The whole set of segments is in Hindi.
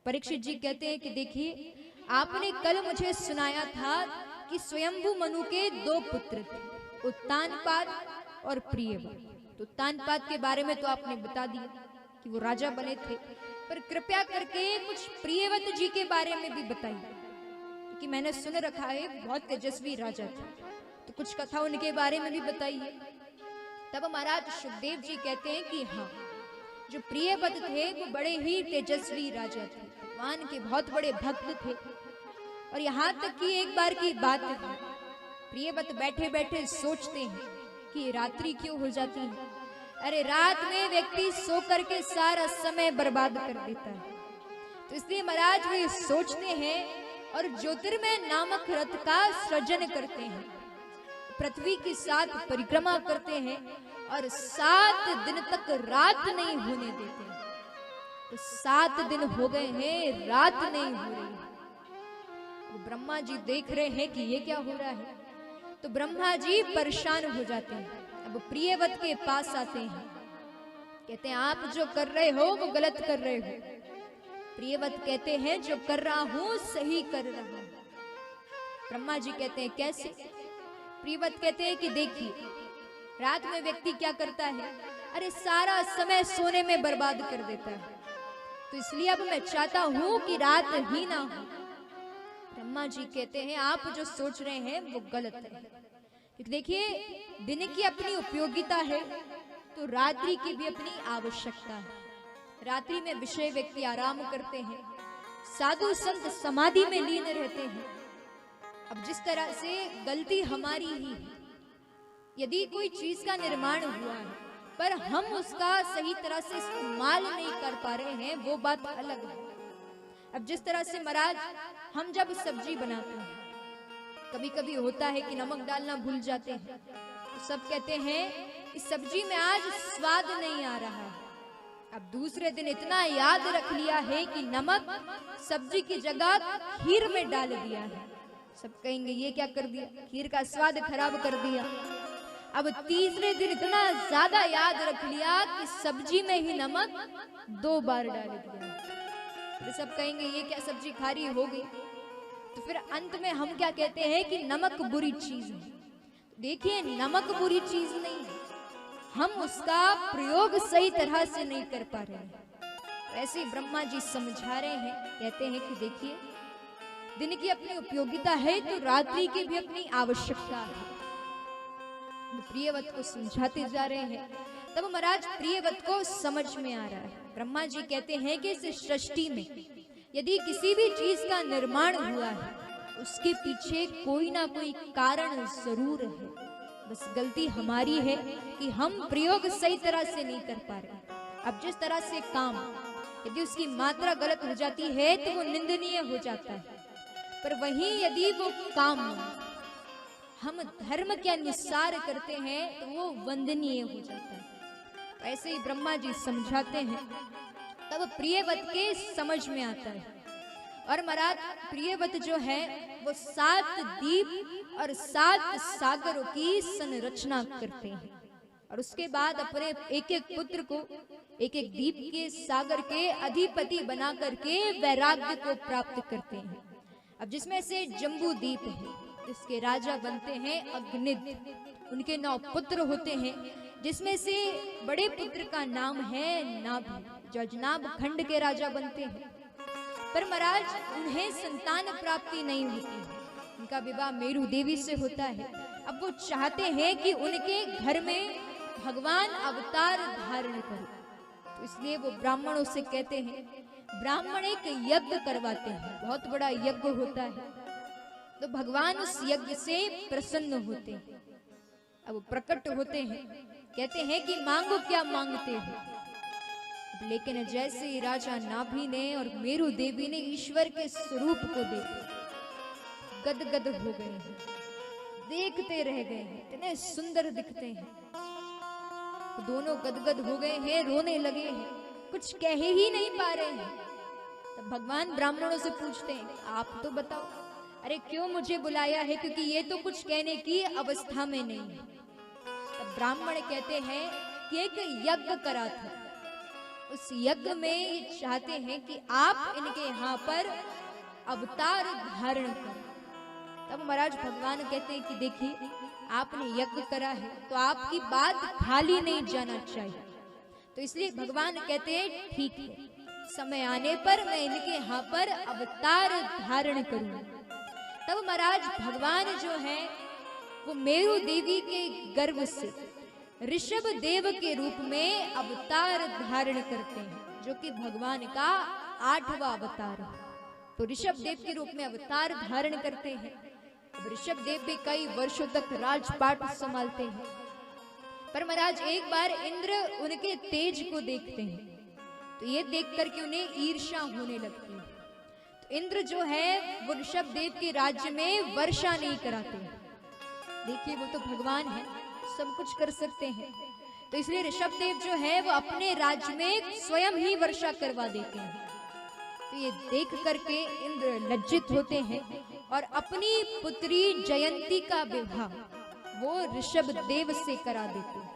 परीक्षित जी कहते हैं कि देखिए, आपने कल मुझे सुनाया था कि स्वयंभू मनु के दो पुत्र थे, उत्तानपाद और प्रियव्रत। तो उत्तानपाद के बारे में तो आपने बता दिया कि वो राजा बने थे, पर कृपया करके कुछ प्रियव्रत जी के बारे में भी बताइए, क्योंकि मैंने सुन रखा है बहुत तेजस्वी राजा थे, तो कुछ कथा उनके बारे में भी बताइए। तब महाराज सुखदेव जी कहते हैं कि हाँ, जो प्रियव्रत थे वो बड़े ही तेजस्वी राजा थे, भगवान के बहुत बड़े भक्त थे। और यहाँ तक कि एक बार की बात है, प्रियव्रत बैठे बैठे सोचते हैं कि रात्रि क्यों हो जाती है। अरे रात में व्यक्ति सो करके सारा समय बर्बाद कर देता है, तो इसलिए महाराज वे सोचते हैं और ज्योतिर्मय नामक रथ का सृजन करते हैं, पृथ्वी की 7 परिक्रमा करते हैं और 7 दिन तक रात नहीं होने देते। तो 7 दिन हो गए हैं, रात नहीं हो रही है। ब्रह्मा जी देख रहे हैं कि ये क्या हो रहा है, तो ब्रह्मा जी परेशान हो जाते हैं। अब प्रियव्रत के पास आते हैं, कहते हैं आप जो कर रहे हो वो गलत कर रहे हो। प्रियव्रत कहते हैं जो कर रहा हूं सही कर रहा हूं। ब्रह्मा जी कहते हैं कैसे? प्रियव्रत कहते हैं कि देखिए, रात में व्यक्ति क्या करता है, अरे सारा समय सोने में बर्बाद कर देता है, तो इसलिए अब मैं चाहता हूं कि रात ही ना हो। ब्रह्मा जी कहते हैं आप जो सोच रहे हैं वो गलत है, क्योंकि देखिए दिन की अपनी उपयोगिता है तो रात्रि की भी अपनी आवश्यकता है। रात्रि में विषय व्यक्ति आराम करते हैं, साधु संत समाधि में लीन रहते हैं। अब जिस तरह से गलती हमारी ही है, यदि कोई चीज का निर्माण हुआ है पर हम उसका सही तरह से इस्तेमाल नहीं कर पा रहे हैं, वो बात अलग है। अब जिस तरह से महाराज हम जब सब्जी बनाते हैं, कभी कभी होता है कि नमक डालना भूल जाते हैं, तो सब कहते हैं इस सब्जी में आज स्वाद नहीं आ रहा है। अब दूसरे दिन इतना याद रख लिया है कि नमक सब्जी की जगह खीर में डाल दिया है, सब कहेंगे ये क्या कर दिया, खीर का स्वाद खराब कर दिया। अब तीसरे दिन इतना ज्यादा याद रख लिया कि सब्जी में ही नमक 2 बार डाल दिया, तो सब कहेंगे ये क्या सब्जी खारी हो गई। तो फिर अंत में हम क्या कहते हैं कि नमक बुरी चीज है। देखिए नमक बुरी चीज नहीं है, हम उसका प्रयोग सही तरह से नहीं कर पा रहे हैं। ऐसे ब्रह्मा जी समझा रहे हैं, कहते हैं कि देखिए दिन की अपनी उपयोगिता है तो रात्रि की भी अपनी आवश्यकता है। प्रियव्रत को समझाते जा रहे हैं, तब महाराज प्रियव्रत को समझ में आ रहा है। ब्रह्मा जी कहते हैं कि इस सृष्टि में यदि किसी भी चीज का निर्माण हुआ है, उसके पीछे कोई ना कोई कारण जरूर है, बस गलती हमारी है कि हम प्रयोग सही तरह से नहीं कर पा रहे। अब जिस तरह से काम यदि उसकी मात्रा गलत हो जाती है तो वो निंदनीय हो जाता है, पर वहीं यदि वो काम हम धर्म के अनुसार करते हैं तो वो वंदनीय हो जाता है। ऐसे ही ब्रह्मा जी समझाते हैं, तब प्रियव्रत के समझ में आता है। और महाराज प्रियव्रत जो है वो 7 द्वीप और 7 सागरों की संरचना करते हैं, और उसके बाद अपने एक एक पुत्र को एक एक द्वीप के सागर के अधिपति बना करके वैराग्य को प्राप्त करते हैं। अब जिसमें से जम्बू द्वीप है, जिसके राजा बनते हैं अग्निद, उनके 9 पुत्र होते हैं, जिसमें से बड़े पुत्र का नाम है नाभ, जो अजनाब खंड के राजा बनते हैं। पर महाराज उन्हें संतान प्राप्ति नहीं होती है, उनका विवाह मेरु देवी से होता है। अब वो चाहते हैं कि उनके घर में भगवान अवतार धारण करें, तो इसलिए वो ब्राह्मणों से कहते हैं, ब्राह्मण एक यज्ञ करवाते हैं, बहुत बड़ा यज्ञ होता है, तो भगवान उस यज्ञ से प्रसन्न होते हैं। अब प्रकट होते हैं, कहते हैं कि मांगो क्या मांगते हो। लेकिन जैसे ही राजा नाभि ने और मेरु देवी ने ईश्वर के स्वरूप को देखा, गदगद हो गए हैं, देखते रह गए हैं, इतने सुंदर दिखते हैं। तो दोनों गदगद हो गए हैं, रोने लगे हैं, कुछ कह ही नहीं पा रहे हैं। तब भगवान ब्राह्मणों से पूछते हैं, आप तो बताओ, अरे क्यों मुझे बुलाया है, क्योंकि ये तो कुछ कहने की अवस्था में नहीं है। तब ब्राह्मण कहते हैं कि एक यज्ञ करा था, उस यज्ञ में ये चाहते हैं कि आप इनके यहाँ पर अवतार धारण करें। तब महाराज भगवान कहते हैं कि देखिए आपने यज्ञ करा है तो आपकी बात खाली नहीं जाना चाहिए। तो इसलिए भगवान कहते हैं ठीक है, समय आने पर मैं इनके यहाँ पर अवतार धारण करूंगा। तब महाराज भगवान जो है वो मेरु देवी के गर्भ से ऋषभ देव के रूप में अवतार धारण करते हैं, जो कि भगवान का 8वां अवतार है। तो ऋषभ देव के रूप में अवतार धारण करते हैं। अब ऋषभ देव भी कई वर्षों तक राजपाट संभालते हैं, पर महाराज एक बार इंद्र उनके तेज को देखते हैं, तो ये देख करके उन्हें ईर्ष्या होने लगती है। तो इंद्र जो है वो ऋषभ देव के राज्य में वर्षा नहीं कराते। देखिए वो तो भगवान है, सब कुछ कर सकते हैं, तो इसलिए ऋषभ देव जो है वो अपने राज्य में स्वयं ही वर्षा करवा देते हैं। तो ये देख करके इंद्र लज्जित होते हैं और अपनी पुत्री जयंती का विवाह वो ऋषभ देव से करा देते हैं।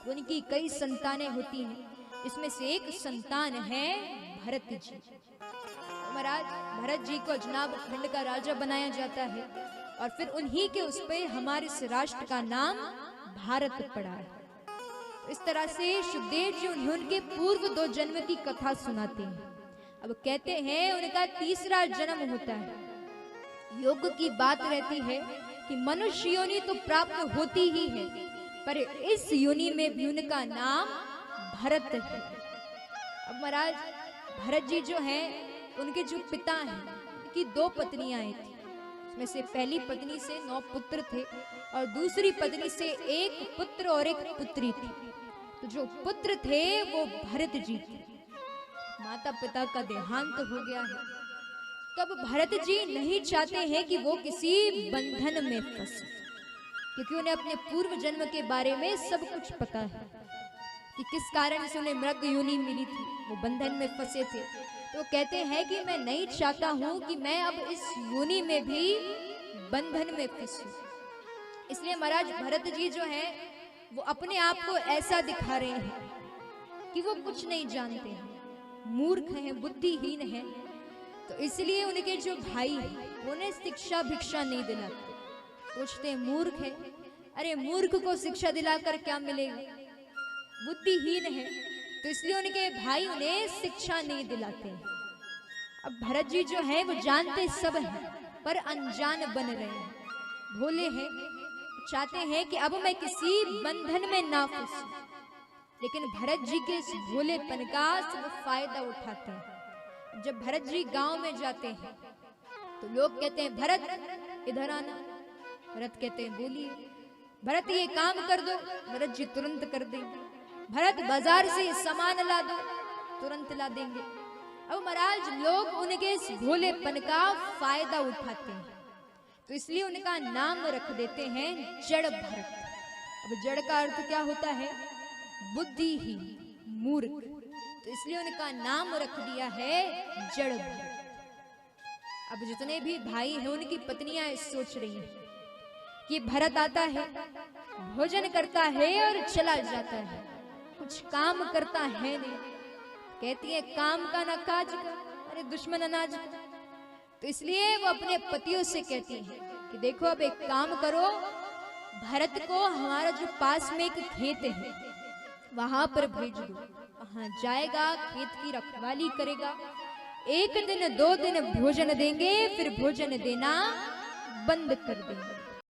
उनकी कई संतानें होती हैं, इसमें से एक संतान है भरत जी। तो महाराज भरत जी को अजनाब खंड का राजा बनाया जाता है और फिर उन्हीं के उस पे हमारे इस राष्ट्र का नाम भारत पड़ा है। तो इस तरह से सुखदेव जी उन्हें उनके पूर्व 2 जन्म की कथा सुनाते हैं। अब कहते हैं उनका 3रा जन्म होता है। योग की बात रहती है कि मनुष्य योनि तो प्राप्त होती ही है, पर इस योनि में भी उनका नाम भरत है। अब महाराज भरत जी जो हैं उनके जो पिता हैं उनकी 2 पत्नियां थी। उसमें से पहली पत्नी से 9 पुत्र थे और दूसरी पत्नी से 1 पुत्र और 1 पुत्री थी। तो जो पुत्र थे वो भरत जी थे। माता पिता का देहांत हो गया है, तब भरत जी नहीं चाहते हैं कि वो किसी बंधन में फंसे, क्योंकि उन्हें अपने पूर्व जन्म के बारे में सब कुछ पता है कि किस कारण से उन्हें मृग योनि मिली थी, वो बंधन में फंसे थे। तो कहते हैं कि मैं नहीं चाहता हूं कि मैं अब इस योनि में भी बंधन में फंसूं। इसलिए महाराज भरत जी जो हैं वो अपने आप को ऐसा दिखा रहे हैं कि वो कुछ नहीं जानते हैं, मूर्ख हैं, बुद्धिहीन हैं। तो इसलिए उनके जो भाई हैं उन्हें शिक्षा भिक्षा नहीं दिलाते। सोचते मूर्ख है, अरे मूर्ख को शिक्षा दिलाकर क्या मिलेगा, बुद्धिहीन है, तो इसलिए उनके भाई उन्हें शिक्षा नहीं दिलाते। अब भरत जी जो है वो जानते सब हैं पर अनजान बन रहे हैं, भोले हैं, चाहते हैं कि अब मैं किसी बंधन में ना फंसूं। लेकिन भरत जी के इस भोलेपन का सब फायदा उठाते हैं। जब भरत जी गांव में जाते हैं तो लोग कहते हैं भरत इधर आना। भरत कहते हैं बोलिए। भरत ये काम कर दो, भरत जी तुरंत कर देंगे। भरत बाजार से सामान ला दो, तुरंत ला देंगे। अब महाराज लोग उनके इस भोलेपन का फायदा उठाते हैं, तो इसलिए उनका नाम रख देते हैं जड़ भरत। अब जड़ का अर्थ क्या होता है, बुद्धिहीन, मूर्ख, तो इसलिए उनका नाम रख दिया है जड़ भरत। अब जितने भी भाई हैं उनकी पत्नियां सोच रही हैं कि भरत आता है, भोजन करता है और चला जाता है, कुछ काम करता है नहीं। कहती है काम का ना काज का, अरे दुश्मन अनाज का। तो इसलिए वो अपने पतियों से कहती है कि देखो अब एक काम करो, भरत को हमारा जो पास में एक खेत है वहां पर भेज दो, वहां जाएगा, खेत की रखवाली करेगा, 1 दिन 2 दिन भोजन देंगे, फिर भोजन देना बंद कर देंगे।